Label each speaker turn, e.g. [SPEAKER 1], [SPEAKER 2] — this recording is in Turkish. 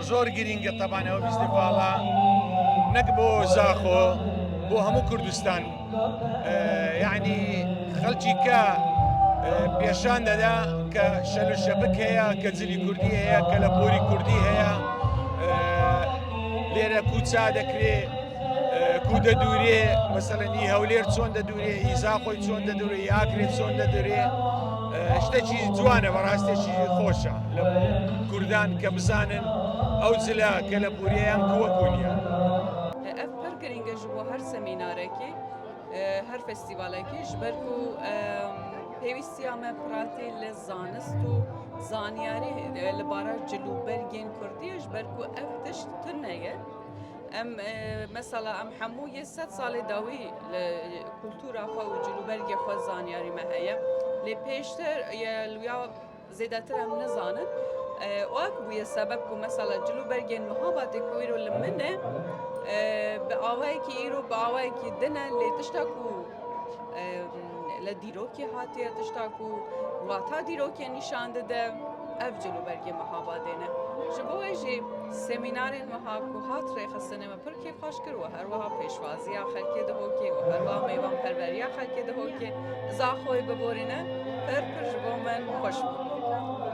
[SPEAKER 1] زۆر گرینگە تەبانەوە فیستیڤاڵە نەک بۆ زاخۆ بۆ هەموو کوردستان یعنی خەڵکی کە پێشان دەدا کە شەل و شەبک هەیە کە جلی کوردی هەیە کە لە پۆری کوردی هەیە لێرە کوچا دەکرێ کو دەدورێ مەسەلەنی هەولێر چۆن دەدورێ ئیزاخۆی چۆن دەدورێ یاکرێت چۆن دەدورێ شتێکی جوانە بەڕاستێکی خۆشە لە کوردان کە بزانن ئەو جلە کە لە پوریەیان کووەکوونیە
[SPEAKER 2] ئەف پڕ گرنگە ji bo her semînarekê her festîvalekê ji ber ku pêwîstiya me piratê li zanist û zaniyarî li bara cilûbergên Kurdî ji ber ku ev tişt tune ye em mesela em hemû yê 100 salê dawî li kultûra xwe û cilûbergê xwe zaniyarî me heye lê pêştir li ya zêdetir em nizanin wek bûye sebeb ku mesela cilûbergên mihabatê ku îro li min e bi awayekî îro bi awayekî din e lê tişta ku li dîrokê hatiye tişta ku wata dîrokê nîşan dide ev cilûbergê mihabatê ne ji bo wê jî semînarên wiha ku hat rêxistinê me pir kêfxweş kir û her wiha pêşwaziya xelkê dihokê û her wiha mêvanperveriya xelkê dihokê zaxoyê biborîne pir ji bo min xweş bû